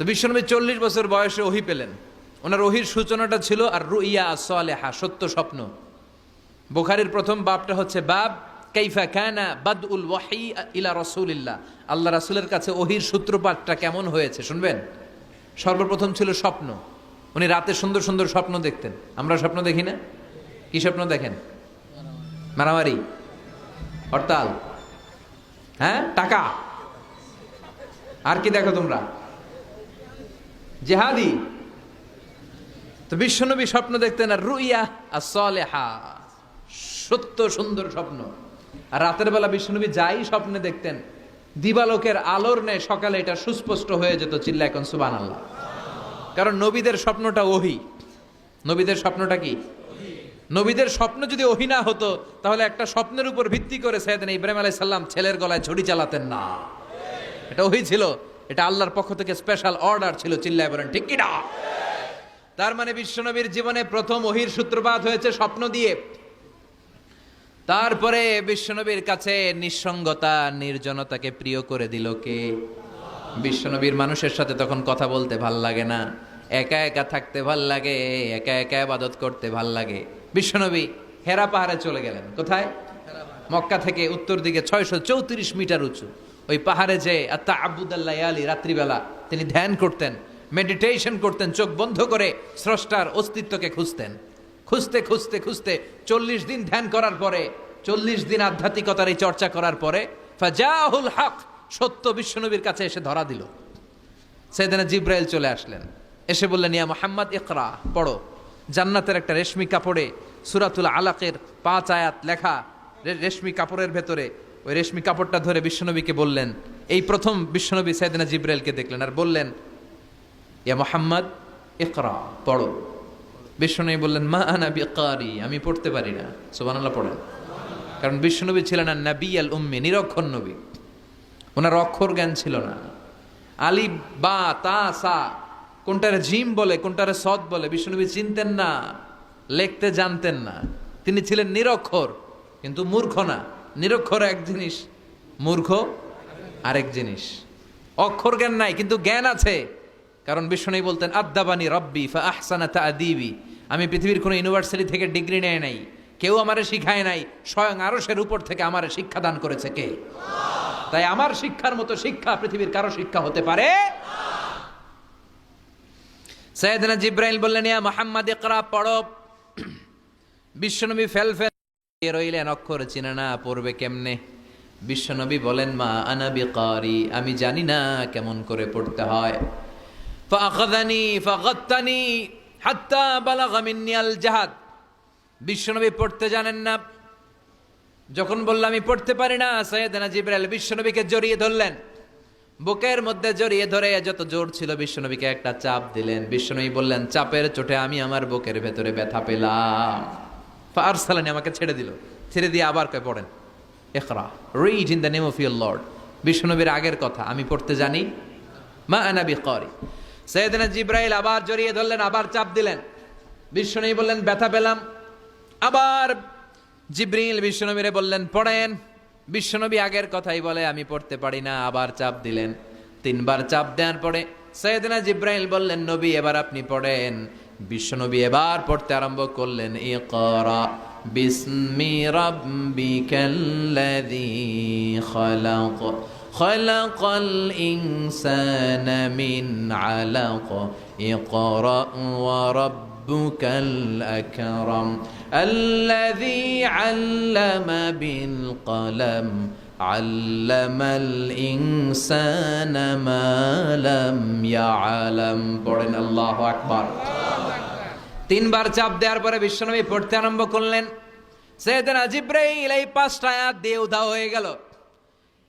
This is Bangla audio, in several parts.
তো বিশ্বনবী 40 বছর বয়সে ওহী পেলেন। ওনার ওহীর সূচনাটা ছিল আর রুইয়া সালেহা, সত্য স্বপ্ন। বুখারীর প্রথম বাবটা হচ্ছে বাব কাইফা কানা বাদউল ওয়াহি ইলা রাসূলিল্লাহ, আল্লাহ রাসূলের কাছে ওহীর সূত্রপাতটা কেমন হয়েছে শুনবেন। সর্বপ্রথম ছিল স্বপ্ন। উনি রাতে সুন্দর সুন্দর স্বপ্ন দেখতেন। আমরা স্বপ্ন দেখি না? কি স্বপ্ন দেখেন? মারামারি, হরতাল, হ্যাঁ, টাকা, আর কি দেখো তোমরা? জিহাদি। তো বিশ্বনবী স্বপ্ন দেখতেন আর রুইয়া as-সালেহা, সত্য সুন্দর স্বপ্ন। আর রাতের বেলা বিশ্বনবী যাই স্বপ্নে দেখতেন, দিবালোকের আলোর ন্যায় সকালে এটা সুস্পষ্ট হয়ে যেত। চিল্লা এখন সুবহানাল্লাহ। কারণ নবীদের স্বপ্নটা ওহী। নবীদের স্বপ্নটা কি? নবীদের স্বপ্ন যদি ওহী না হতো তাহলে একটা স্বপ্নের উপর ভিত্তি করে সাইয়েদনা ইব্রাহিম আলাইহিস সালাম ছেলের গলায় ছুরি চালাতেন না। এটা ওহী ছিল, এটা আল্লাহর পক্ষ থেকে স্পেশাল অর্ডার ছিল। চিল্লায় বলেন ঠিক কি না? তার মানে বিশ্বনবীর জীবনে প্রথম ওহীর সূত্রপাত হয়েছে স্বপ্ন দিয়ে। তারপরে বিশ্বনবীর কাছে নিঃসঙ্গতা, নির্জনতাকে প্রিয় করে দিল কে? বিশ্বনবীর মানুষের সাথে তখন কথা বলতে ভাল লাগে না, একা একা থাকতে ভাল লাগে, একা একা ইবাদত করতে ভাল লাগে। বিশ্বনবী হেরা পাহাড়ে চলে গেলেন। কোথায়? মক্কা থেকে উত্তর দিকে 634 মিটার উঁচু ওই পাহাড়ে যে আত্তাআবুদাল লায়ালি, রাত্রিবেলা তিনি ধ্যান করতেন, মেডিটেশন করতেন, চোখ বন্ধ করে স্রষ্টার অস্তিত্বকে খুঁজতেন। খুঁজতে খুঁজতে খুঁজতে 40 দিন ধ্যান করার পরে, 40 দিন আধ্যাত্মিকতার এই চর্চা করার পরে ফাজাহুল হক, সত্য বিশ্বনবীর কাছে এসে ধরা দিল। সাইয়েদনা জিবরাইল চলে আসলেন, এসে বললেন ইয়া মুহাম্মদ ইকরা, পড়ো। জান্নাতের একটা রেশমি কাপড়ে সূরাতুল আলাকের 5 আয়াত লেখা, রেশমি কাপড়ের ভেতরে। ওই রেশমি কাপড়টা ধরে বিশ্বনবীকে বললেন, এই প্রথম বিশ্বনবী সাইয়েদনা জিবরাইলকে দেখলেন আর বললেন ইয়া মুহাম্মদ ইকরা, পড়ো। বিশ্বনবী বললেন মা আনা বিকারি, আমি পড়তে পারি না। সুবহানাল্লাহ পড়েন। কারণ বিশ্বনবী ছিলেন না নবী আল উম্মি, নিরক্ষর নবী। ওনার অক্ষর জ্ঞান ছিল না। আলিফ বা তা সা, কোনটারে জিম বলে কোনটারে সদ বলে বিশ্বনবী চিনতেন না, লিখতে জানতেন না। তিনি ছিলেন নিরক্ষর, কিন্তু মূর্খ না। নিরক্ষর এক জিনিস, মূর্খ আরেক জিনিস। অক্ষর জ্ঞান নাই কিন্তু জ্ঞান আছে। কারণ বিশ্বনবী বলতেন আদ্দাবানি রব্বি ফা আহসানা তা'দীবি, আমি পৃথিবীর কোনো ইউনিভার্সিটি থেকে ডিগ্রি নেয় নাই, কেউ আমারে শিখায় নাই, স্বয়ং আরশের উপর থেকে আমারে শিক্ষা দান করেছে কে? তাই আমার শিক্ষার মতো শিক্ষা পৃথিবীর কারো শিক্ষা হতে পারে। সাইয়েদনা জিবরাইল বললেন ইয়া মুহাম্মদ ইকরা, পড়ো। বিশ্বনবী ফেল রইলেন, অক্ষর চিনে না, পড়বে কেমনে? বিশ্বনবী বলেন মা আনা বিকারি, আমি জানি না কেমন করে পড়তে হয়। ফাআখাযানি ফাগাত্তানি হাত্তা বালাগা মিন্নি আল জাহাদ। বিশ্বনবী পড়তে জানেন না। যখন বললাম আমি পড়তে পারি না, সাইয়েদনা জিবরাইল বিশ্বনবীকে জড়িয়ে ধরলেন, বুকের মধ্যে জড়িয়ে ধরে যত জোর ছিল বিশ্বনবীকে একটা চাপ দিলেন। বিশ্বনবী বললেন চাপের চোটে আমি আমার বুকের ভেতরে ব্যথা পেলাম। ফাআরসালানি, আমাকে ছেড়ে দিল। ছেড়ে দিয়ে আবার কয় পড়েন ইকরা, read in the name of your lord. বিশ্বনবীর আগের কথা, আমি পড়তে জানি, মা আনা বিকারি। সাইয়েদনা জিবরাইল আবার জড়িয়ে ধরলেন, আবার চাপ দিলেন। বিশ্বনবী বললেন ব্যথা পেলাম। আবার জিবরিল বিশ্বনবীরে বললেন পড়েন। বিশ্বনবী আগের কথাই বলে আমি পড়তে পারি না, আবার চাপ দিলেন। 3 বার চাপ দেওয়ার পরে সাইয়েদনা জিবরাইল বললেন নবী এবার আপনি পড়েন। বিশ্বনবী এবার পড়তে আরম্ভ করলেন ইকরা বিসমি রাব্বিকাল্লাযী খালাক খালাকাল ইনসানা মিন আলাক ইকরা ওয়া রাব্বুকাল আকরাম الذي علم بالقلم علم الإنسان ما لم يعلم। পড়েন আল্লাহু আকবার। 3 বার চাপ দেওয়ার পরে বিশ্বনবী পড়তে আরম্ভ করলেন। সাইয়েদনা জিবরাইল এই 5টা আয়াত দিয়ে উধাও হয়ে গেল।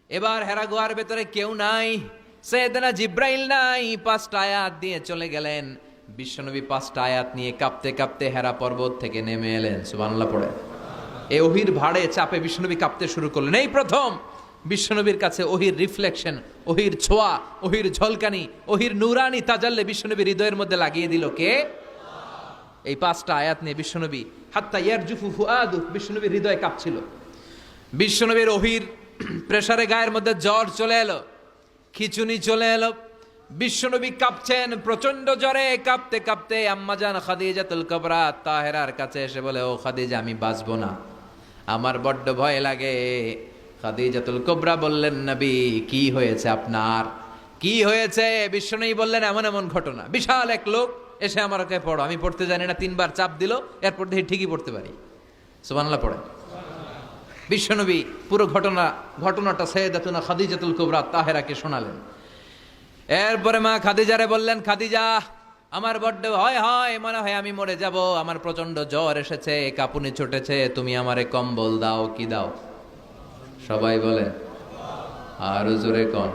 এবার হেরা গুহার ভেতরে কেউ নাই, সাইয়েদনা জিবরাইল নাই, 5টা আয়াত দিয়ে চলে গেলেন। বিশ্বনবী 5টা আয়াত নিয়ে কাঁপতে কাঁপতে হেরা পর্বত থেকে নেমে এলেন। সুবহানাল্লাহ পড়ে। এই ওহীর ভাড়ে চাপে বিশ্বনবী কাঁপতে শুরু করলেন। এই প্রথম বিশ্বনবীর কাছে ওহীর রিফ্লেকশন, ওহীর ছোঁয়া, ওহীর ঝলকানি, ওহীর নূরানি তাজাল্লি বিশ্বনবীর হৃদয়ের মধ্যে লাগিয়ে দিল কে? এই 5টা আয়াত নিয়ে বিশ্বনবী হাত্তা ইয়ারজুফু ফুআদু, বিশ্বনবীর হৃদয় কাঁপছিল। বিশ্বনবীর ওহীর প্রেসারে গায়ের মধ্যে জ্বর চলে এলো, খিচুনি চলে এলো। বিশ্বনবী কাঁপছেন প্রচন্ড জ্বরে, কাঁপতে কাঁপতে আম্মাজান খাদিজাতুল কুবরা তাহেরার কাছে এসে বলে, ও খাদিজা, আমি বাঁচবো না, আমার বড্ড ভয় লাগে। খাদিজাতুল কুবরা বললেন, নবী কি হয়েছে আপনার, কি হয়েছে? বিশ্বনবী বললেন, এমন এমন ঘটনা। বিশাল এক লোক এসে আমার কাছে পড়ো, আমি পড়তে জানি না, 3 বার চাপ দিল, এরপর দেখি ঠিকই পড়তে পারি। সুবহানাল্লাহ পড়ে। বিশ্বনবী পুরো ঘটনাটা সাইয়েদাতুনা খাদিজাতুল কুবরা তাহেরাকে শোনালেন। এরপরে মা খাদিজারে বললেন, খাদিজা, আমার বড্ড ভয় হয়, মনে হয় আমি মরে যাব, আমার প্রচন্ড জ্বর এসেছে, কাঁপুনি ছুটেছে, তুমি আমারে কম্বল দাও। কি দাও? সবাই বলেন, আরো জোরে কোন,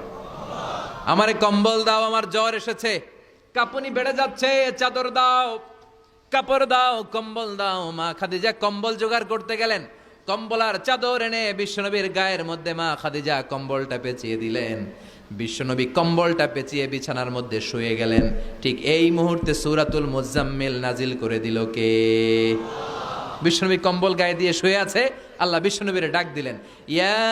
আমারে কম্বল দাও, আমার জ্বর এসেছে, কাঁপুনি বেড়ে যাচ্ছে, চাদর দাও, কাপড় দাও, কম্বল দাও। মা খাদিজা কম্বল জোগাড় করতে গেলেন, কম্বল আর চাদর এনে বিশ্বনবীর গায়ের মধ্যে মা খাদিজা কম্বলটা পেঁচিয়ে দিলেন। বিশ্বনবী কম্বলটা পেঁচিয়ে বিছানার মধ্যে শুয়ে গেলেন। ঠিক এই মুহূর্তে সূরাতুল মুজাম্মিল নাজিল করে দিল কে? বিশ্বনবী কম্বল গায়ে দিয়ে শুয়ে আছে, আল্লাহ বিশ্বনবীরে ডাক দিলেন, ইয়া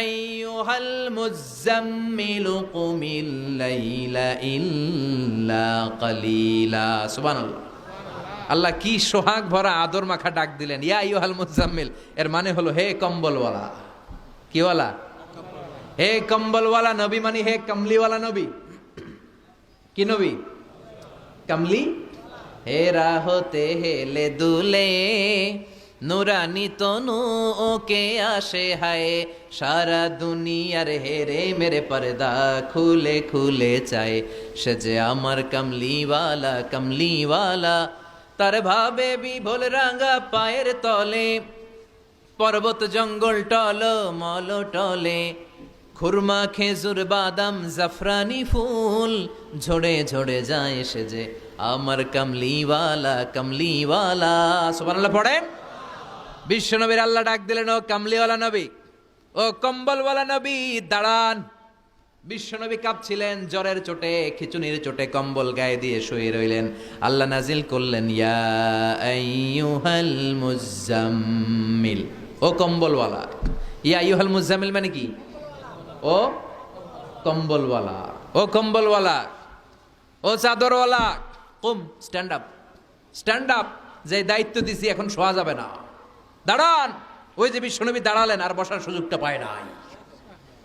আইয়ুহাল মুজাম্মিলু কুমিল লাইলা ইল্লা কালিলা। সুবহানাল্লাহ। আল্লাহ কি সোহাগ ভরা আদর মাখা ডাক দিলেন, ইয়া আইয়ুহাল মুজাম্মিল। এর মানে হলো, হে কম্বলওয়ালা। কিওয়ালা? হে কম্বলওয়ালা নবী, মানে হে কমলিওয়ালা নবী। কি নবী? কমলি। হে রাহতে হেলে দুলে নুরানি তনু ওকে আসে হায়, সারা দুনিয়ার হেরে মেরে পর্দা খুলে খুলে চায়, সে যে আমার কমলিওয়ালা কমলিওয়ালা। তার ভাবে বিভোল রাঙা পায়ের তলে, পর্বত জঙ্গল টল মল টলে, খুরমা খেজুর বাদাম জাফরানি ফুল ঝরে ঝরে যায়, সে যে আমার কমলিওয়ালা কমলিওয়ালা। সুবহানাল্লাহ পড়েন। বিশ্বনবীর আল্লাহ ডাক দিলেন, ও কমলিওয়ালা নবী, ও কম্বলওয়ালা নবী, দাঁড়ান। বিশ্বনবী কাঁপছিলেন জ্বরের চোটে, খিচুনির চোটে কম্বল গায়ে দিয়ে শুয়ে রইলেন। আল্লাহ নাজিল করলেন, ইয়া আইয়ুহাল মুজাম্মিল, ও কম্বলওয়ালা। ইয়া আইয়ুহাল মুজাম্মিল মানে কি? ও কম্বলওয়ালা, ও কম্বলওয়ালা, ও চাদরওয়ালা, কুম, স্ট্যান্ড আপ, স্ট্যান্ড আপ। যে দায়িত্ব দিছি এখন শোয়া যাবে না, দাঁড়ান। ওই যে বিশ্বনবী দাঁড়ালেন, আর বসার সুযোগটা পায় নাই।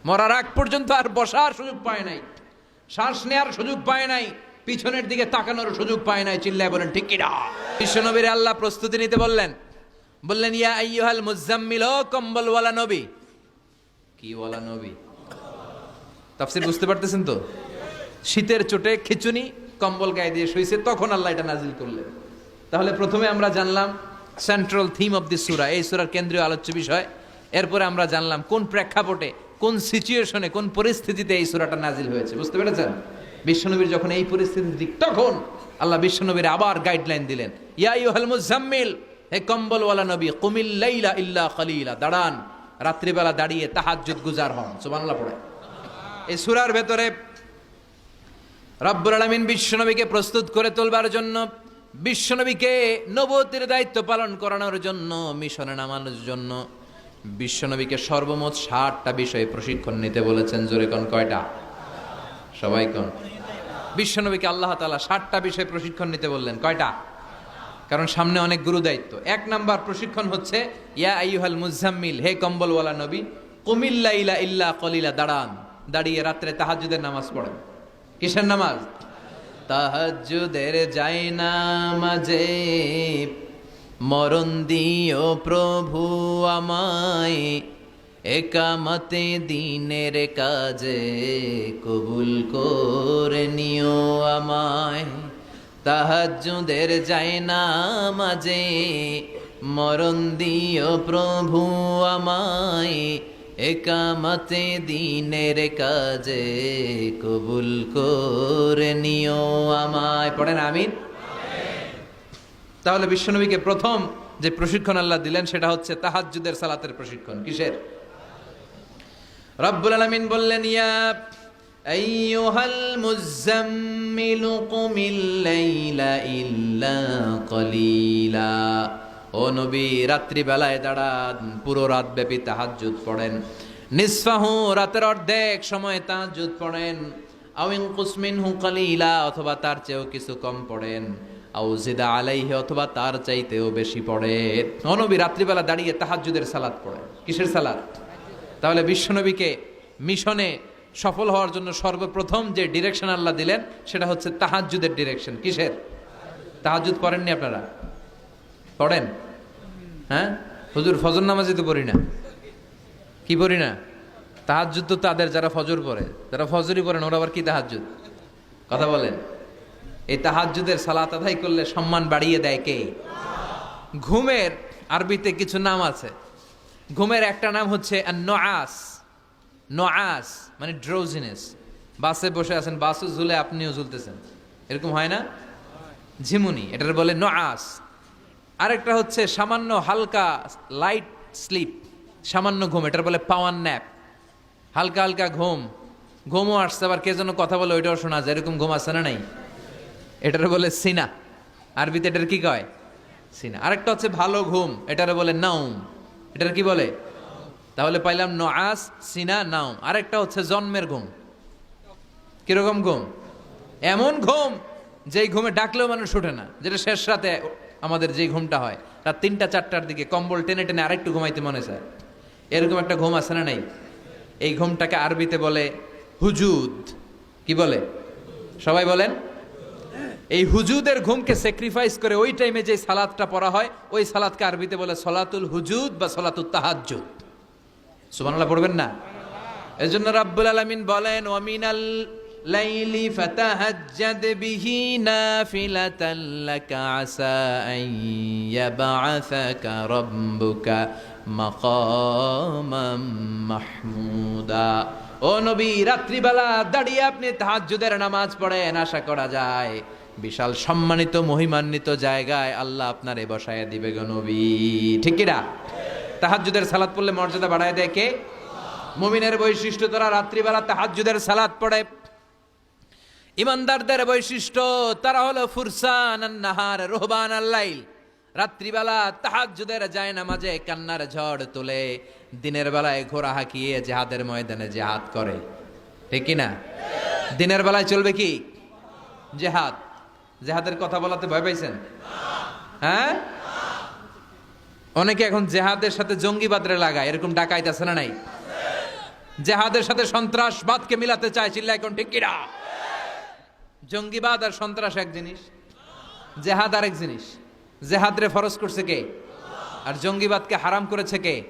মরার আগ পর্যন্ত আর বসার সুযোগ পায় নাই, শ্বাস নেওয়ার সুযোগ পায় নাই, পিছনের দিকে তাকানোর সুযোগ পায় নাই। চিল্লায় বলেন ঠিক কিনা? বিশ্বনবীর আল্লাহ প্রস্তুতি নিতে বললেন, বললেন, ইয়া আইয়ুহাল মুজাম্মিল, ও কম্বলওয়ালা নবী। কি ওয়ালা নবী? তাফসীর বুঝতে পারতেছেন তো? শীতের চোটে খিচুনি, কম্বল গায়ে দিয়ে শুইছে, তখন আল্লাহ এটা নাজিল করলেন। তাহলে প্রথমে আমরা জানলাম সেন্ট্রাল থিম অফ দিস সূরা, এই সূরার কেন্দ্রীয় আলোচ্য বিষয়। এরপরে আমরা জানলাম কোন প্রেক্ষাপটে, কোন সিচুয়েশনে, কোন পরিস্থিতিতে এই সূরাটা নাজিল হয়েছে। বুঝতে পেরেছেন? বিশ্বনবীর যখন এই পরিস্থিতি, তখন আল্লাহ বিশ্বনবীর আবার গাইডলাইন দিলেন, ইয়া আইয়ুহাল মুজাম্মিল, হে কম্বলওয়ালা নবী, কুমিল লাইলা ইল্লা কালিলা, দাঁড়ান, রাত্রিবেলা দাঁড়িয়ে তাহাজ্জুদ গুজার হন। সুবহানাল্লাহ পড়ে। এই সূরার ভেতরে রব্বুল আলামিন বিশ্বনবীকে প্রস্তুত করে তোলবার জন্য, বিশ্বনবীকে নবুয়তের দায়িত্ব পালন করানোর জন্য, মিশনে নামানোর জন্য বিশ্বনবীকে সর্বমোট 60টা বিষয়ে প্রশিক্ষণ নিতে বলেছেন। জোরে কোন কয়টা? সবাই কোন? বিশ্বনবীকে আল্লাহ তাআলা 60টা বিষয়ে প্রশিক্ষণ নিতে বললেন। কয়টা? কারণ সামনে অনেক গুরু দায়িত্ব। 1 নাম্বার প্রশিক্ষণ হচ্ছে, ইয়া আইয়ুহাল মুজাম্মিল, হে কম্বলওয়ালা নবী, কুমিল লাইলা ইল্লা কলিলা, দাঁড়ান, দাঁড়িয়ে রাত্রে তাহাজ্জুদের নামাজ পড়েন। কিসের নামাজ? তাহাজ্জুদের যাই নামাজে মরণ দিও প্রভু আমায়, একামতে দিনের কাজে কবুল করে নিও আমায়। তাহাজ্জুদের যাই নামাজে মরণ দিও প্রভু আমায়, একামতে দিনের কাজে কবুল করে নিও আমায়। পড়েন আমিন। তাহলে বিশ্বনবীকে প্রথম যে প্রশিক্ষণ আল্লাহ দিলেন সেটা হচ্ছে তাহাজ্জুদের সালাতের প্রশিক্ষণ। কিসের? রব্বুল আলামিন বললেন, ইয়া আইয়ুহাল মুজাম্মিলু কুমিল লাইলা ইল্লা কালিলা, ও নবী, রাত্রিবেলায় দাঁড়ান, পুরো রাত ব্যাপী তাহাজ্জুদ পড়েন। নিসফাহু, রাতের অর্ধেক সময় তাহাজ্জুদ পড়েন। আও ইনকুস মিনহু কালিলা, অথবা তার চেয়েও কিছু কম পড়েন, আও জিদা আলাইহি, অথবা তার চাইতেও বেশি পড়েন। নবী রাত্রিবেলা দাঁড়িয়ে তাহাজ্জুদের সালাত পড়েন। কিসের সালাত? তাহলে বিশ্বনবীকে মিশনে সফল হওয়ার জন্য সর্বপ্রথম যে ডিরেকশন আল্লাহ দিলেন সেটা হচ্ছে তাহাজ্জুদের ডিরেকশন। কিসের? তাহাজ্জুদ পড়েননি আপনারা? পড়েন? হ্যাঁ হুজুর, ফজর নামাজই তো পড়ি না। কি পড়ি না? তাহাজ্জুদ তো তাদের যারা ফজর পড়ে, যারা ফজরই পড়েন ওরা আবার কি তাহাজ্জুদ? কথা বলেন। এই তাহাজ্জুদের সালাত আদায় করলে সম্মান বাড়িয়ে দেয় কে? ঘুমের আরবিতে কিছু নাম আছে। ঘুমের একটা নাম হচ্ছে নুআস। নুআস মানে ড্রোজিনেস। বাসে বসে আছেন, বাসও ঝুলে আপনিও ঝুলতেছেন, এরকম হয় না? ঝিমুনি, এটার বলে নুআস। আরেকটা হচ্ছে সামান্য হালকা লাইট স্লিপ, সামান্য ঘুম, এটার বলে পাওয়ার ন্যাপ। হালকা হালকা ঘুম, ঘুমও আসছে, আবার কে যেন কথা বলে ওইটাও শোনা যায়, এরকম ঘুম আসছে না নাই? এটার বলে সিনা। আরবিতে এটার কি কয়? সিনা। আরেকটা হচ্ছে ভালো ঘুম, এটার বলে নাউম। এটার কি বলে? তাহলে পাইলাম নুআস, সিনা, নাউম। আরেকটা হচ্ছে জন্মের ঘুম। কিরকম ঘুম? এমন ঘুম যেই ঘুমে ডাকলেও মানুষ ওঠে না, যেটা শেষ রাতে আমাদের যেই ঘুমটা হয়, রাত ৩টা-৪টার দিকে কম্বল টেনে টেনে আরেকটু ঘুমাইতে মনে চায়, এরকম একটা ঘুম আছে না নাই? এই ঘুমটাকে আরবিতে বলে হুজুদ। কি বলে? সবাই বলেন। এই হুজুদের ঘুমকে স্যাক্রিফাইস করে ওই টাইমে যে সালাতটা পড়া হয়, ওই সালাতকে আরবিতে বলে সলাতুল হুজুদ বা সলাতুত তাহাজ্জুদ। সুবহানাল্লাহ পড়বেন না? এজন্য রাব্বুল আলামিন বলেন, ওয়া মিনাল লাইলি ফাতাহাজ্জাদ বিহি নাফিলাতাল লাকা আসা আন ইয়াবআসাকা রাব্বুকা মাকামাম মাহমুদা। ও নবী, রাত্রিবেলা দাঁড়িয়ে আপনি তাহাজ্জুদের নামাজ পড়েন, আশা করা যায় বিশাল সম্মানিত মহিমান্বিত জায়গায় আল্লাহ আপনারে বসায় দিবে গো নবী। ঠিক কি না? তাহাজ্জুদের সালাত পড়লে মর্যাদা বাড়ায় দেয় কে? মুমিনের বৈশিষ্ট্য, তারা রাত্রিবেলা তাহাজ্জুদের সালাত পড়ে। ইমানদারদের বৈশিষ্ট্য, তারা হলো ফুরসান আন-নাহার রুহবান আল-লাইল। রাত্রিবেলা তাহাজ্জুদের যায় নামাজে কান্নার ঝড় তোলে, দিনের বেলায় ঘোড়া হাঁকিয়ে জিহাদের ময়দানে জিহাদ করে। ঠিক কি না? দিনের বেলায় চলবে কি? জিহাদ। জিহাদের কথা বলাতে ভয় পাইছেন? হ্যাঁ, অনেকে এখন জেহাদের সাথে জঙ্গিবাদরে লাগায়, এরকম ডাকাইত আছে না নাই? জেহাদের সাথে সন্ত্রাসবাদকে মিলাতে চায়, চিল্লা এখন ঠিক কিনা? জঙ্গিবাদ আর সন্ত্রাস এক জিনিস, জেহাদ আরেক জিনিস। জেহাদরে ফরজ করছে কে? আর জঙ্গিবাদকে হারাম করেছে কে?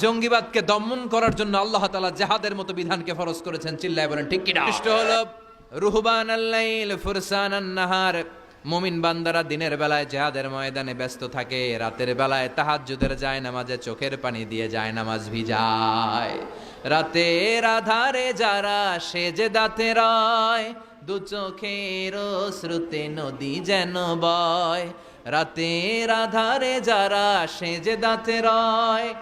জঙ্গিবাদকে দমন করার জন্য আল্লাহ তাআলা জেহাদের মতো বিধানকে ফরজ করেছেন, চিল্লায় বলেন ঠিক কিনা? ইষ্ট হলো রুহবান আল-লাইল ফুরসান আন-নাহার। মুমিন বান্দারা দিনের বেলায় জিহাদের ময়দানে ব্যস্ত থাকে, রাতের বেলায় তাহাজ্জুদের যায় নামাজে চোখের পানি দিয়ে যায় নামাজ ভিজায়। রাতের আধারে যারা সেজদাতে রয়, দু চোখের শ্রুতে নদী যেন বয়। রাতের আধারে যারা সেজদাতে রয়,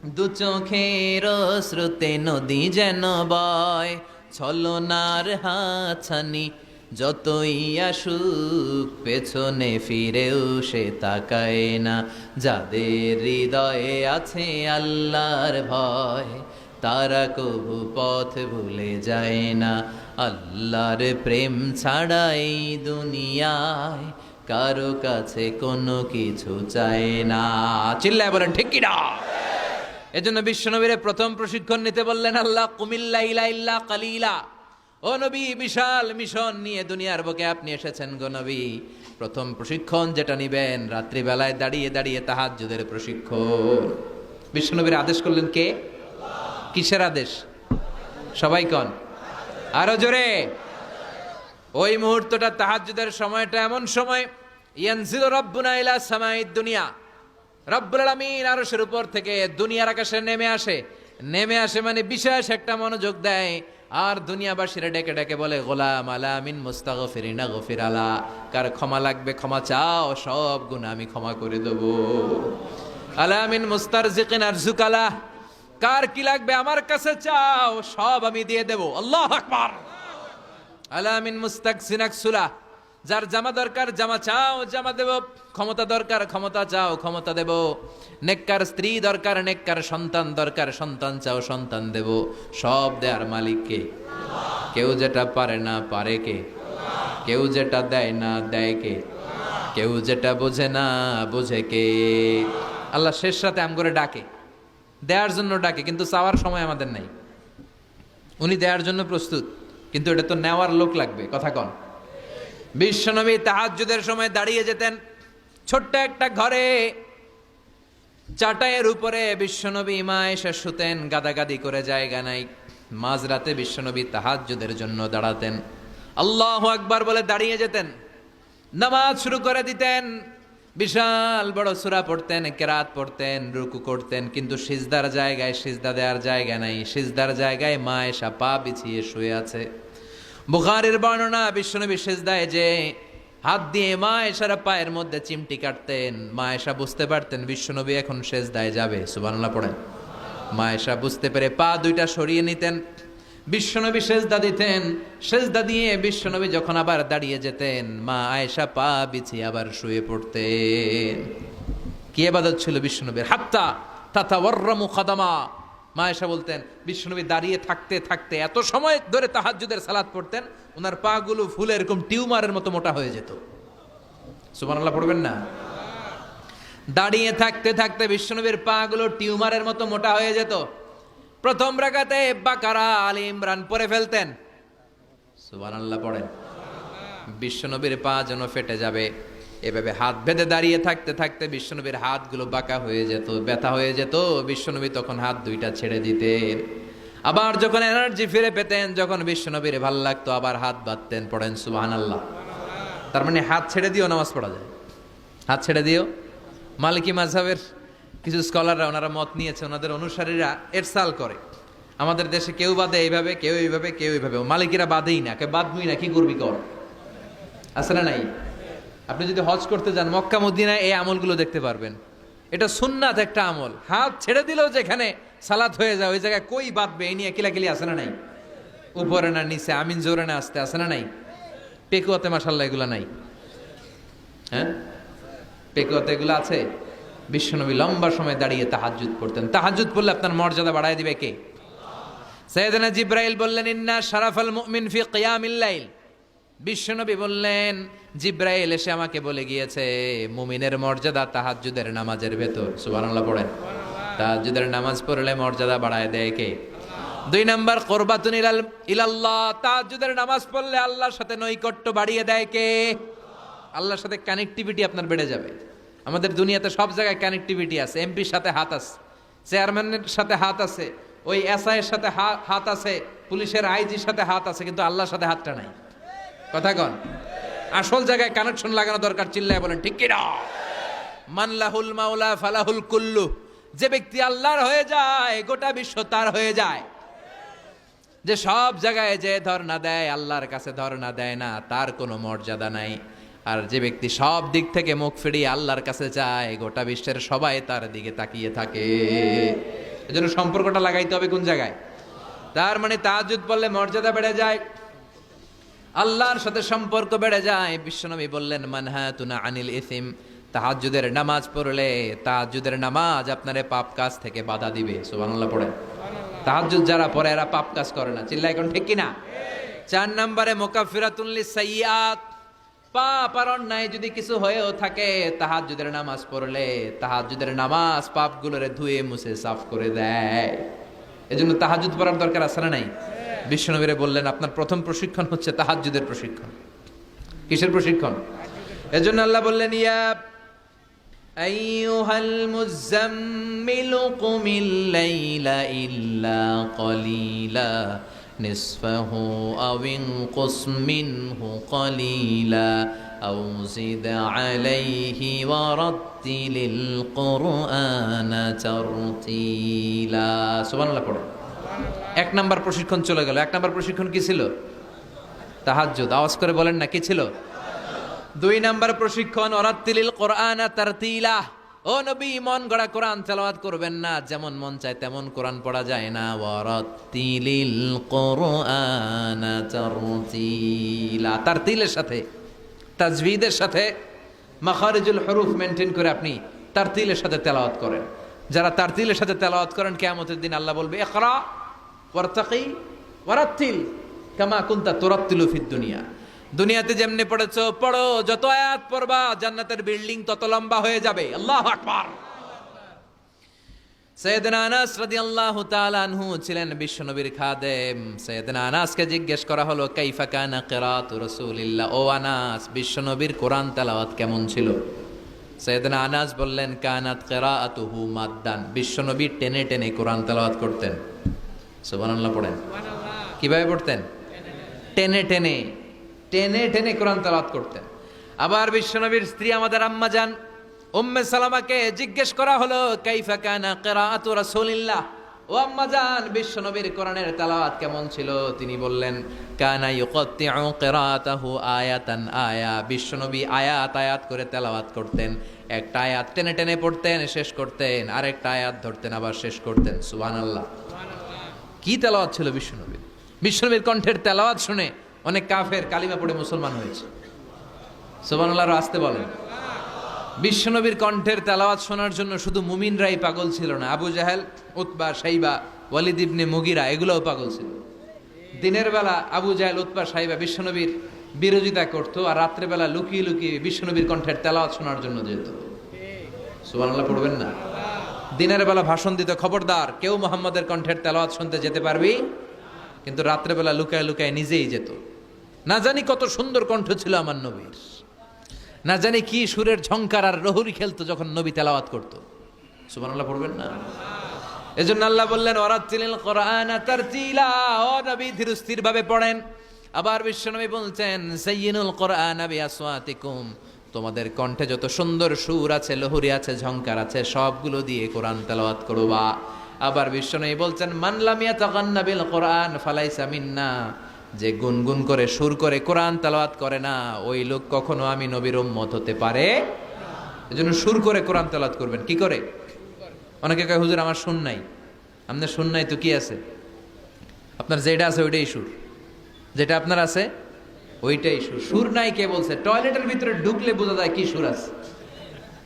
দু চোখের শ্রুতে নদী যেন বয়। ছলনার হাতছানি যতই আসুক, পেছনে ফিরেও সে তাকায় না। যাদের হৃদয়ে আছে আল্লাহর ভয়, তারা কবু পথ ভুলে যায় না। আল্লাহর প্রেম ছাড়া এই দুনিয়ায় কারো কাছে কোনো কিছু চায় না। চিল্লায় বলেন ঠিক কিনা? এজন্য বিশ্বনবীর প্রথম প্রশিক্ষণ নিতে বললেন আল্লাহ, কুমিল্লাইলা ইল্লা কালিলা। ও নবী, বিশাল মিশন নিয়ে দুনিয়ার বুকে আপনি এসেছেন গো নবী। প্রথম প্রশিক্ষণ যেটা নিবেন, রাত্রিবেলায় দাঁড়িয়ে দাঁড়িয়ে তাহাজ্জুদের প্রশিক্ষণ। বিশ্বনবীর আদেশ করলেন কে? কিসের আদেশ? সবাই কন আরো জোরে। ওই মুহূর্তটা তাহাজ্জুদের সময়টা এমন সময়, ইয়ানজিলু রাব্বুনা ইলা সামাইদ দুনিয়া, রব্বুল আলামিন আরশের উপর থেকে দুনিয়ার আকাশে নেমে আসে মানে বিশেষ একটা মনোযোগ দেয়। আর দুনিয়াবাসীরা ডেকে ডেকে বলে, গোলাম আলা মিন মুস্তাগফিরিনা গফির আলা। কার ক্ষমা লাগবে ক্ষমা চাও, সব গুনাহ আমি ক্ষমা করে দেব। আলা মিন মুস্তারজিকিন আরজুকালা। কার কি লাগবে আমার কাছে চাও, সব আমি দিয়ে দেব। আল্লাহু আকবার। আলা মিন মুস্তাকসিন আকসুলা। যার জামা দরকার জামা চাও, জামা দেব। ক্ষমতা দরকার ক্ষমতা চাও, ক্ষমতা দেব। নেককার স্ত্রী দরকার, নেককার সন্তান দরকার, সন্তান চাও, সন্তান দেব। সব দেয়ার মালিক কে? কেউ যেটা পারে না পারে কে? কেউ যেটা দেয় না দেয় কে? কেউ যেটা বোঝে না বোঝে কে? আল্লাহ শেষ রাতে আম করে ডাকে, দেওয়ার জন্য ডাকে, কিন্তু চাওয়ার সময় আমাদের নাই। উনি দেওয়ার জন্য প্রস্তুত, কিন্তু এটা তো নেওয়ার লোক লাগবে। কথা কন। বিশ্বনবী তাহাজ্জুদের সময় দাঁড়িয়ে যেতেন ছোট্ট একটা ঘরে, চাটাইয়ের উপরে বিশ্বনবী মা এসে শুতেন, গাদাগাদি করে জায়গা নাই। মাঝরাতে বিশ্বনবী তাহাজ্জুদের জন্য দাঁড়াতেন, আল্লাহু আকবার বলে দাঁড়িয়ে যেতেন, নামাজ শুরু করে দিতেন। বিশাল বড় সূরা পড়তেন, কেরাত পড়তেন, রুকু করতেন, কিন্তু সিজদার জায়গায় সিজদা দেওয়ার জায়গা নাই। সিজদার জায়গায় মা এসা পা বিছিয়ে শুয়ে আছে। বুখারীর বর্ণনা, বিশ্বনবী সিজদায় যে হাত দিয়ে মা এসার পায়ের মধ্যে চিমটি কাটতেন, মা এসা বুঝতে পারতেন বিশ্বনবী এখন সিজদায় যাবে। সুবহানাল্লাহ পড়েন। মা এসা বুঝতে পেরে পা দুইটা সরিয়ে নিতেন, বিশ্বনবী সেজদা দিতেন। সেজদা দিয়ে বিশ্বনবী যখন আবার দাঁড়িয়ে যেতেন, মা আয়েশা পা বিছিয়ে আবার শুয়ে পড়তেন। কি ইবাদত ছিল বিশ্বনবীর! হাত্তা তাতাওয়াররামু খাদামা। মা আয়েশা বলতেন বিশ্বনবী দাঁড়িয়ে থাকতে থাকতে এত সময় ধরে তাহাজ্জুদের সালাত পড়তেন, ওনার পা গুলো ফুলে এরকম টিউমারের মতো মোটা হয়ে যেত। সুবহানাল্লাহ পড়বেন না? দাঁড়িয়ে থাকতে থাকতে বিশ্বনবীর পা গুলো টিউমারের মতো মোটা হয়ে যেত। প্রথম রাকাতে বাকারা, আলে ইমরান পড়ে ফেলতেন। সুবহানাল্লাহ পড়েন। বিশ্বনবীর পা যেন ফেটে যাবে, এভাবে হাত বেঁধে দাঁড়িয়ে থাকতে থাকতে বিশ্বনবীর হাতগুলো বাঁকা হয়ে যেত, ব্যথা হয়ে যেত। বিশ্বনবী তখন হাত দুইটা ছেড়ে দিতেন। আবার যখন এনার্জি ফিরে পেতেন, যখন বিশ্বনবীর ভাল লাগতো, আবার হাত বাঁধতেন। পড়েন সুবহানাল্লাহ। তার মানে হাত ছেড়ে দিও নামাজ পড়া যায়। হাত ছেড়ে দিও। মালিকি মাযহাবের কিছু স্কলাররা ওনারা মত নিয়েছে, ওনাদের অনুসারীরা এরসাল করে। আমাদের দেশে কেউ বাদে এইভাবে, কেউ এইভাবে, কেউ এইভাবে। মালিকিরা বাদেই না, কেউ বাদবই না, কি করবি কর। আছে না নাই? আপনি যদি হজ করতে যান মক্কা মদিনায়, এই আমলগুলো দেখতে পারবেন। এটা সুন্নাত একটা আমল। হাত ছেড়ে দিলেও যেখানে সালাত হয়ে যায় ওই জায়গায় কই বাঁধবে এই নিয়ে কিলাকিলি আছে না নাই? উপরে না নিচে, আমিন জোরে না আসতে, আছে না নাই? পেকুয়াতে মাশাআল্লাহ এগুলো নাই। হ্যাঁ, পেকুয়াতে এগুলো আছে। বিশ্বনবী লম্বা সময় দাঁড়িয়ে তাহাজ্জুদ পড়তেন। তাহাজ্জুদ পড়লে আপনার মর্যাদা বাড়ায় দিবে কে? সাইয়েদনা জিব্রাইল বললেন, ইন্না শারাফাল মুমিন ফি কিয়ামিল লাইল। বিশ্বনবী বললেন, জিব্রাইল এসে আমাকে বলে গিয়েছে মুমিনের মর্যাদা তাহাজ্জুদের নামাজের ভেতর। সুবহানাল্লাহ পড়েন। তাহাজ্জুদের নামাজ পড়লে মর্যাদা বাড়ায় দেয় কে? 2 নাম্বার, কুরবাতুন ইলাল্লাহ। তাহাজ্জুদের নামাজ পড়লে আল্লাহর সাথে নৈকট্য বাড়িয়ে দেয় কে? আল্লাহর সাথে কানেক্টিভিটি আপনার বেড়ে যাবে। আমাদের দুনিয়াতে সব জায়গায় কানেক্টিভিটি আছে। এমপির সাথে হাত আছে, চেয়ারম্যানের সাথে হাত আছে, ওই এসআই এর সাথে হাত আছে, পুলিশের আইজির সাথে হাত আছে, কিন্তু আল্লাহর সাথে হাতটা নাই। কথা কন। আসল জায়গায় কানেকশন লাগানো দরকার। চিল্লায় বলেন ঠিক কি না? মান লাহুল মাওলা ফালাহুল কুল্লু। যে ব্যক্তি আল্লাহর হয়ে যায় গোটা বিশ্ব তার হয়ে যায়। যে সব জায়গায় যে ধর্ণা দেয় আল্লাহর কাছে ধর্ণা দেয় না, তার কোনো মর্যাদা নাই। আর যে ব্যক্তি সব দিক থেকে মুখ ফিরিয়ে আল্লাহর কাছে যায়, গোটা বিশ্বের সবাই তার দিকে তাকিয়ে থাকে। এজন্য সম্পর্কটা লাগাইতে হবে কোন জায়গায়? তার মানে তাহাজ্জুদ পড়লে মর্যাদা বেড়ে যায়, আল্লাহর সাথে সম্পর্ক বেড়ে যায়। বিশ্বনবী বললেন, মানহাতুনা আনিল ইসিম। তাহাজ্জুদের নামাজ পড়লে, তাহাজ্জুদের নামাজ আপনারে পাপ কাজ থেকে বাধা দিবে। সুবহানাল্লাহ পড়ে। তাহাজ্জুদ যারা পড়ে এরা পাপ কাজ করে না। চিল্লায় কোন ঠিক কিনা? 4 নম্বরে মুকাফফিরাতুন লিসাইয়্যাত। পাপ আর অন্যায় যদি কিছু হয়েও থাকে, তাহাজ্জুদের নামাজ পড়লে তাহাজ্জুদের নামাজ পাপগুলোরে ধুয়ে মুছে সাফ করে দেয়। এজন্য তাহাজ্জুদ পড়ার দরকার আছে না নাই? বিশ্বনবীরে বললেন আপনার প্রথম প্রশিক্ষণ হচ্ছে তাহাজ্জুদের প্রশিক্ষণ। কিসের প্রশিক্ষণ? এজন্য আল্লাহ বললেন, ইয়া আইয়ুহাল মুযাম্মিলু কুমিল লাইলা ইল্লা কলিলা নিসফাহু আও ইনকুস মিনহু কলিলা আও জিদ আলাইহি ওয়া রাত্তিলিল কুরআনা তারতিলা। সুবহানাল্লাহ পড়ো। 1 নাম্বার প্রশিক্ষণ চলে গেল। 1 নাম্বার প্রশিক্ষণ কি ছিল? তাহাজ্জুদ। আওয়াজ করে বলেন না, কি ছিল? 2 নাম্বার প্রশিক্ষণ, ওয়ারাত্তিলিল কুরআনা তারতিলা। ও নবী, মন গড়া কোরআন তেলাওয়াত করবেন না, যেমন মন চায় তেমন কোরআন পড়া যায় না। ওয়ারাত্তিলিল কুরআনা তারতিলা। তারতিলের সাথে, তাজবিদের সাথে, মাখারিজুল হুরুফ মেইনটেইন করে আপনি তারতিলের সাথে তেলাওয়াত করেন। যারা তারতিলের সাথে তেলাওয়াত করেন, কিয়ামতের দিন আল্লাহ বলবে, ইকরা ওয়ারতাকি ওয়ারাত্তিল। কামা কুনতা তুরাত্তিলু ফিদ দুনিয়া, দুনিয়াতে যেমনে পড়েছো পড়ো, যত আয়াত পড়বা জান্নাতের বিল্ডিং তত লম্বা হয়ে যাবে। আল্লাহু আকবার। সাইয়েদনা আনাস রাদিয়াল্লাহু তাআলা আনহু ছিলেন বিশ্বনবীর খাদেম। সাইয়েদনা আনাসকে জিজ্ঞেস করা হলো, কাইফা কানা কিরাআতু রাসূলিল্লাহ, ও আনাস বিশ্বনবীর কোরআন তেলাওয়াত কেমন ছিল? সাইয়েদনা আনাস বললেন, কানাত কিরাআতুহু মাদ্দান, বিশ্বনবী টেনে টেনে কোরআন তেলাওয়াত করতেন। সুবহানাল্লাহ পড়েন। কিভাবে পড়তেন? টেনে টেনে টেনে টেনে কোরআন তেলাওয়াত করতেন। আবার বিশ্বনবীর স্ত্রী আমাদের আম্মা জান উম্মে সালামাকে জিজ্ঞেস করা হলো, কাইফা কানা কিরাআতু রাসূলিল্লাহ, ও আম্মা জান বিশ্বনবীর কোরআনের তেলাওয়াত কেমন ছিল? তিনি বললেন, কানা ইউকাত্তিউ কিরাআতাহু আয়াতান আয়া, বিশ্বনবী আয়াত আয়াত করে তেলাওয়াত করতেন। একটা আয়াত টেনে টেনে পড়তেন, শেষ করতেন, আরেকটা আয়াত ধরতেন, আবার শেষ করতেন। সুবহানাল্লাহ। কি তেলাওয়াত ছিল বিশ্বনবীর! বিশ্বনবীর কণ্ঠের তেলাওয়াত শুনে অনেক কাফের কালিমা পড়ে মুসলমান হয়েছে। সুবহানাল্লাহ আসতে বলেন। বিশ্বনবীর কণ্ঠের তেলাওয়াত শোনার জন্য শুধু মুমিনরাই পাগল ছিল না, আবু জাহেল, উতবা, শাইবা, ওয়ালিদ ইবনে মুগিরা এগুলোও পাগল ছিল। দিনের বেলা আবু জাহেল, উতবা, শাইবা বিশ্বনবীর বিরোধিতা করত, আর রাত্রে বেলা লুকিয়ে লুকিয়ে বিশ্বনবীর কণ্ঠের তেলাওয়াত শোনার জন্য যেত। সুবহানাল্লাহ পড়বেন না? দিনের বেলা ভাষণ দিত, খবরদার কেউ মুহাম্মাদের কণ্ঠের তেলাওয়াত শুনতে যেতে পারবি, কিন্তু রাত্রে বেলা লুকায় লুকায় নিজেই যেত। না জানি কত সুন্দর কণ্ঠ ছিল আমার নবীর, না জানি কি সুরের ঝংকার আর রহুরি খেলতো যখন নবী তেলাওয়াত করত। সুবহানাল্লাহ পড়বেন না? এজন্য আল্লাহ বললেন, ওয়ারাতিলিল কোরআনা তারতিলা, ও নবী ধীর স্থির ভাবে পড়েন। আবার বিশ্বনবী বলছেন, সাইয়িনুল কোরআনা বিআসওয়াতিকুম, তোমাদের কণ্ঠে যত সুন্দর সুর আছে, লহুরি আছে, ঝংকার আছে, সবগুলো দিয়ে কোরআন তেলাওয়াত করবা। আবার বিশ্বনবী বলছেন, মান লাম ইয়াতাগান্না বিল কোরআন ফালাইসা মিন্না, যে গুনগুন করে সুর করে কোরআন তেলাওয়াত করে না, ওই লোক কখনো আমি নবীর উম্মত হতে পারে। এজন্য সুর করে কোরআন তেলাওয়াত করবেন। কি করে? অনেকে কয়, হুজুর আমার সুর নাই। আপনার সুর নাই তো কি আছে? আপনার যেটা আছে ওইটাই সুর, যেটা আপনার আছে ওইটাই সুর। সুর নাই কে বলছে? টয়লেটের ভিতরে ঢুকলে বোঝা যায় কি সুর আছে।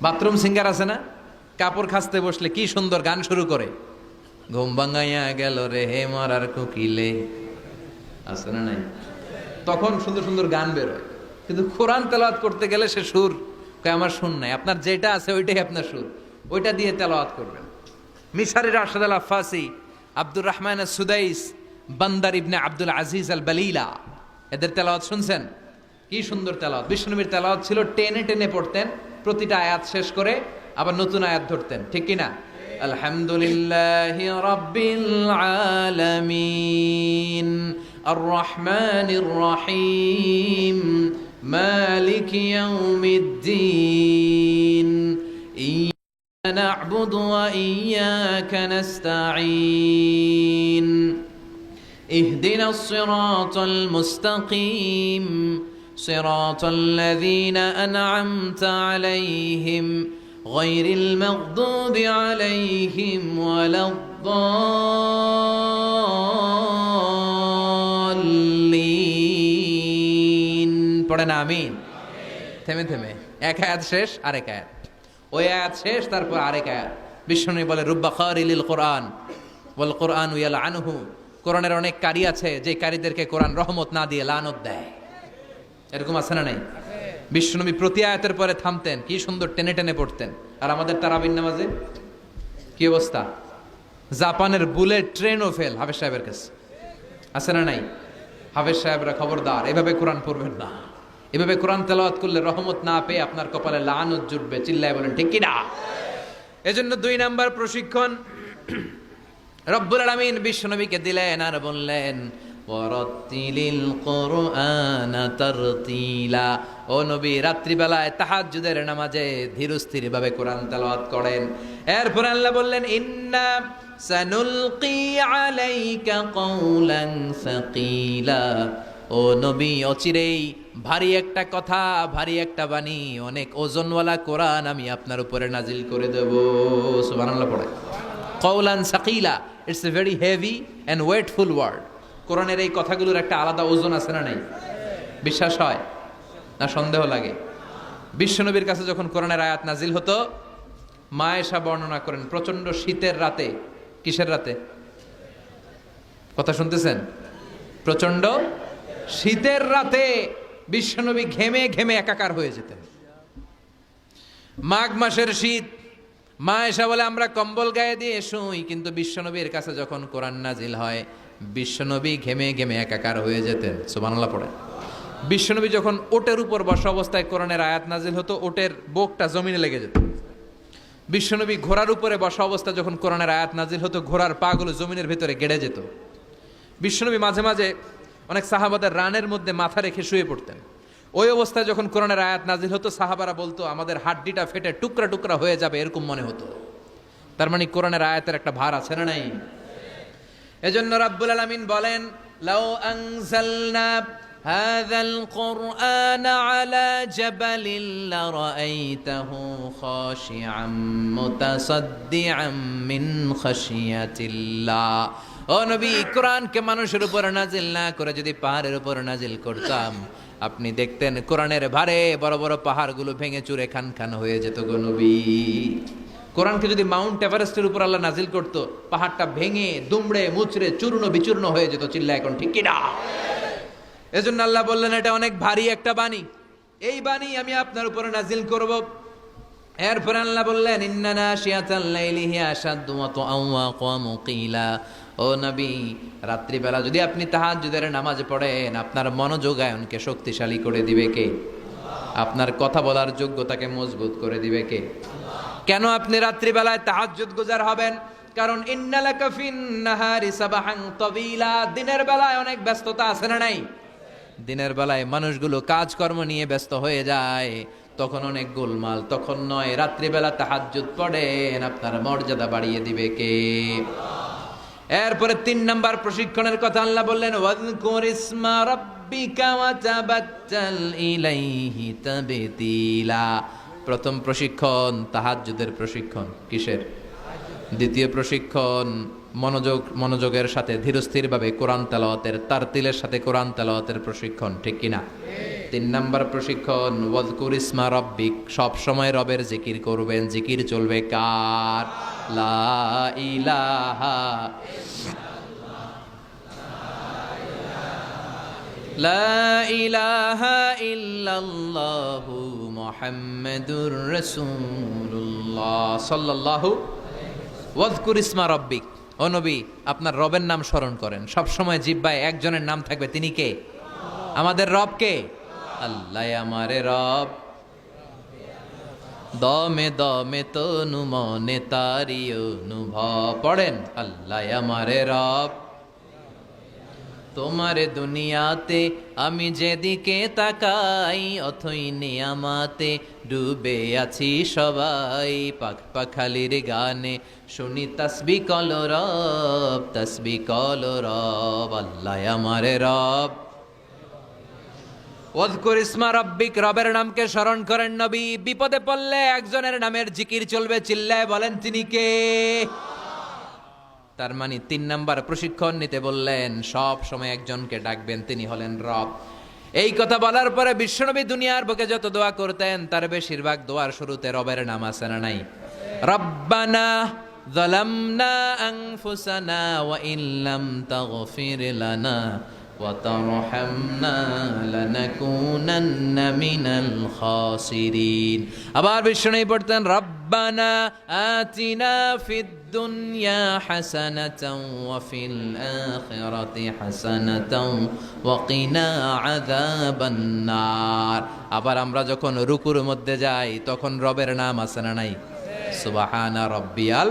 বাথরুম সিঙ্গার আছে না, কাপড় খাসতে বসলে কি সুন্দর গান শুরু করে, ঘুম ভাঙাইয়া গেল রে হে মারার কোকিলে, আছে না নাই? তখন সুন্দর সুন্দর গান বেরোয়। কিন্তু কোরআন তেলাওয়াত করতে গেলে সে সুর কয় আমার সুর নাই। আপনার যেটা আছে ওইটাই আপনার সুর, ওইটা দিয়ে তেলাওয়াত করবেন। মিশারি রাশেদ আল আফাসি, আব্দুর রহমান সুদাইস, বান্দার ইবনে আব্দুল আজিজ আল বালিলা, এদের তেলাওয়াত শুনছেন? কি সুন্দর তেলাওয়াত! বিশ্বনবীর তেলাওয়াত ছিল টেনে টেনে পড়তেন, প্রতিটা আয়াত শেষ করে আবার নতুন আয়াত ধরতেন। ঠিক কি না? আলহামদুলিল্লাহি রাব্বিল আলামিন আর রহমানির রহিম মালিকি ইয়াউমিদ্দিন ইয়্যাকা না'বুদু ওয়া ইয়্যাকা নাস্তাঈন ইহদিনাস সিরাতাল মুস্তাকিম সিরাতাল লাযীনা আন'আমতা আলাইহিম গায়রিল মাগদুবি আলাইহিম ওয়ালাদ-দাল্লিন। পড়েন আমিন। থেমে থেমে এক আয়াত শেষ, আরেক আয়াত, ওই আয়াত শেষ, তারপর আরেক আয়াত। বিশ্বনবী বলে, রুব্বা কারিলিল কোরআন ওয়াল কোরআনু ইয়ালআনুহু, কোরআনের অনেক কারি আছে যে কারীদেরকে কোরআন রহমত না দিয়ে লানত দেয়। এরকম আছে না নাই? বিশ্বনবী প্রতি আয়াতের পরে থামতেন, কি সুন্দর টেনে টেনে পড়তেন। আর আমাদের তারাবির নামাজে কি অবস্থা? জাপানের বুলেট ট্রেনও ফেল হাফেজ সাহেবের কাছে, আছে না নাই? হাফেজ সাহেবরা খবরদার, এভাবে কোরআন পড়বেন না। এভাবে কোরআন তেলাওয়াত করলে রহমত না পেয়ে আপনার কপালে লানত জুটবে। চিল্লায় বলেন ঠিক কি না? এজন্য 2 নাম্বার প্রশিক্ষণ রব্বুল আলামিন বিশ্বনবীকে দিলেন, আর বললেন, ওয়ারাতিলিল কোরআনা তারতিলা, ও নবী রাত্রিবেলায় তাহাজ্জুদের নামাজে ধীরস্থির ভাবে কোরআন তেলাওয়াত করেন। এরপর আল্লাহ বললেন, ইন্না সানুলকি আলাইকা কওলান সাকিলা, ও নবী অচিরেই ভারী একটা কথা, ভারী একটা বাণী, অনেক ওজনওয়ালা কোরআন আমি আপনার উপরে নাজিল করে দেব। সুবহানাল্লাহ পড়ে। কওলান সাকিলা, it's a very heavy and weightful word. কোরআনের এই কথাগুলোর একটা আলাদা ওজন আছে না নাই? বিশ্বাস হয় না সন্দেহ লাগে? বিশ্বনবীর কাছে যখন কোরআনের আয়াত নাজিল হতো, মা আয়েশা বর্ণনা করেন, প্রচন্ড শীতের রাতে, কিসের রাতে কথা শুনতেছেন? প্রচন্ড শীতের রাতে বিশ্বনবী ঘেমে ঘেমে একাকার হয়ে যেতেন। মাঘ মাসের শীত, মা এসা বলে আমরা কম্বল গায়ে দিয়ে শুই, কিন্তু বিশ্বনবীর কাছে যখন কোরআন নাজিল হয় বিশ্বনবী ঘেমে ঘেমে একাকার হয়ে যেতেন। সুবহানাল্লাহ পড়ে। বিশ্বনবী যখন ওটের উপর বসা অবস্থায় কোরআনের আয়াত নাজিল হতো, ওটের বুকটা জমিনে লেগে যেত। বিশ্বনবী ঘোড়ার উপরে বসা অবস্থা যখন কোরআনের আয়াত নাজিল হতো, ঘোড়ার পাগুলো জমিনের ভেতরে গেড়ে যেত। বিশ্বনবী মাঝে মাঝে অনেক সাহাবাদের রানের মধ্যে মাথা রেখে শুয়ে পড়তেন। ওই অবস্থায় যখন কোরআনের আয়াত নাজিল হতো, সাহাবারা বলতো আমাদের হাড্ডিটা ফেটে টুকরা টুকরা হয়ে যাবে, এরকম মনে হতো। তার মানে কোরআনের আয়াতের একটা ভার আছে না নাই? এজন্য রাব্বুল আলামিন বলেন, লাউ আনজালনা হাযাল কুরআন আলা জাবালিন লারাআইতাহু খাশিআম মুতাসাদ্দিআম মিন খাশিয়াতিল্লাহ। ও নবী, কোরআনকে মানুষের উপর নাজিল না করে যদি পাহাড়ের উপর নাজিল করতাম, আপনি দেখতেন কোরআনের ভারে বড় বড় পাহাড়গুলো ভেঙে চুরে খান খান হয়ে যেত গো নবী। কোরআনকে যদি মাউন্ট এভারেস্টের উপর আল্লাহ নাজিল করতো, পাহাড়টা ভেঙে দুমড়ে মুচড়ে চূর্ণ বিচূর্ণ হয়ে যেত। চিল্লা এখন ঠিক কিনা? এজন্য আল্লাহ বললেন এটা অনেক ভারী একটা বাণী, এই বাণী আমি আপনার উপরে নাজিল করব। এরপর আল্লাহ বললেন, ইন্না নাশিয়াতাল লাইলি হিয়া আশাদ্দু ওয়াতআন ওয়া আকামু কিলা। ও নবী, রাত্রিবেলা যদি আপনি তাহাজ্জুদের নামাজ পড়েন, আপনার মনোযোগায়নকে শক্তিশালী করে দিবে কে? আপনার কথা বলার যোগ্যতাকে মজবুত করে দিবে কে? কেন আপনি রাত্রিবেলায় তাহাজ্জুদ গুজার হবেন? কারণ ইন্নালাকা ফিন নাহারি সাবাহান তাবিলা। দিনের বেলায় অনেক ব্যস্ততা আছে না নাই? দিনের বেলায় মানুষগুলো কাজকর্ম নিয়ে ব্যস্ত হয়ে যায়, তখন অনেক গোলমাল। তখন নয়, রাত্রিবেলা তাহাজ্জুদ পড়েন, আপনার মর্যাদা বাড়িয়ে দিবে কে? এরপরে 3 নাম্বার প্রশিক্ষণের কথা আল্লাহ বললেন, ওয়াযকুর ইসমা রাব্বিকা ওয়া তাবাত্তাল ইলাইহি তাবতীলা। প্রথম প্রশিক্ষণ তাহাজ্জুদের প্রশিক্ষণ। কিসের? দ্বিতীয় প্রশিক্ষণ মনোযোগের সাথে ধীরস্থিরভাবে কোরআন তেলাওয়াতের, তারতিলের সাথে কোরআন তেলাওয়াতের প্রশিক্ষণ। ঠিক কিনা? 3 নাম্বার প্রশিক্ষণ ওয়াযকুর ইসমা রাব্বিক। সব সময় রবের জিকির করবেন। জিকির চলবে কার? লা ইলাহা লা ইলাহা ইল্লাল্লাহু মুহাম্মাদুর রাসূলুল্লাহ সাল্লাল্লাহু। ওয়াযকুর ইসমা রাব্বিক। ও নবী, আপনার রবের নাম স্মরণ করেন। সব সময় জিহ্বায় একজনের নাম থাকবে, তিনি কে? আমাদের রব কে? আল্লাহ আমারে রব, দমে দমে তনু মনে তারি অনুভব। পড়েন, আল্লাহ আমারে রব, তোমারে দুনিয়াতে আমি যেদিকে তাকাই, অথই নিয়ামাতে ডুবে আছি সবাই। পাখ পাখালির গানে শুনি তাসবিহ কল রব, তাসবিহ কল রব, আল্লাহ আমারে রব। ওয়াযকুর ইসমা রাব্বিক। রবের নামকে স্মরণ করেন নবী। বিপদে পড়লে একজনের নামের জিকির চলবে, চিল্লায় বলেন তিনি কে? তার মানে 3 নাম্বার প্রশিক্ষণ নিতে বললেন, সব সময় একজনকে ডাকবেন, তিনি হলেন রব। এই কথা বলার পরে বিশ্বনবী দুনিয়ার বুকে যত দোয়া করতেন, তার বেশিরভাগ দোয়ার শুরুতে রবের নাম আছে না নাই? রব্বানা যালামনা আনফুসানা ওয়া ইল্লাম তাগফির লানা ওয়া তারহামনা লানাকুনান্না মিনাল খাসিরিন। আবার বিশ্বনবী পড়তেন, রব্বানা আতিনা ফিদ দুনিয়া হাসানাতাও ওয়া ফিল আখিরাতি হাসানাতাও ওয়া কিনা আযাবান নার। আবার আমরা যখন রুকুর মধ্যে যাই, তখন রবের নাম আছে না নাই? সুবহানা রাব্বিয়াল।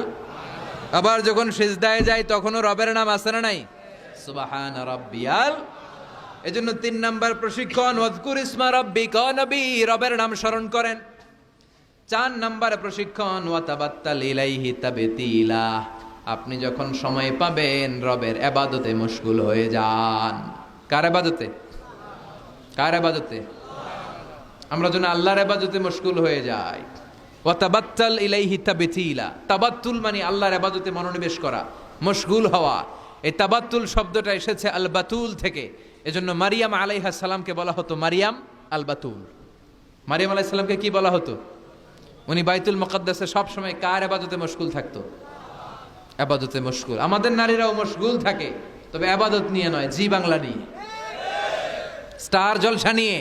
আবার যখন সিজদায় যাই, তখনও রবের নাম আছে না নাই? সুবহানা রাব্বিয়াল। এজন্য 3 নাম্বার প্রশিক্ষণ ওয়াযকুর ইসমা রাব্বিক। নবী, রবের নাম স্মরণ করেন। 4 নাম্বার প্রশিক্ষণ ওয়া তাবাত্তাল ইলাইহি তাবতীলা। আপনি যখন সময় পাবেন রবের ইবাদতে মশগুল হয়ে যান। কার ইবাদতে? কার ইবাদতে? আমরা যেন আল্লাহর ইবাদতে মশগুল হয়ে যাই। ওয়া তাবাত্তাল ইলাইহি তাবতীলা। তাবাত্তুল মানে আল্লাহর ইবাদতে মনোনিবেশ করা, মশগুল হওয়া। এই তাবাত্তুল শব্দটা এসেছে আল বাতুল থেকে। এজন্য মারিয়াম আলাইহিস সালামকে বলা হতো মারিয়াম আল বাতুল। মারিয়াম আলাইহিস সালামকে কি বলা হতো? উনি বাইতুল মুকাদ্দাসে সব সময় কার ইবাদতে মশগুল থাকতো? ইবাদতে মশগুল। আমাদের নারীরাও মশগুল থাকে, তবে ইবাদত নিয়ে নয়, জি বাংলা নিয়ে। স্টার জলসা নিয়ে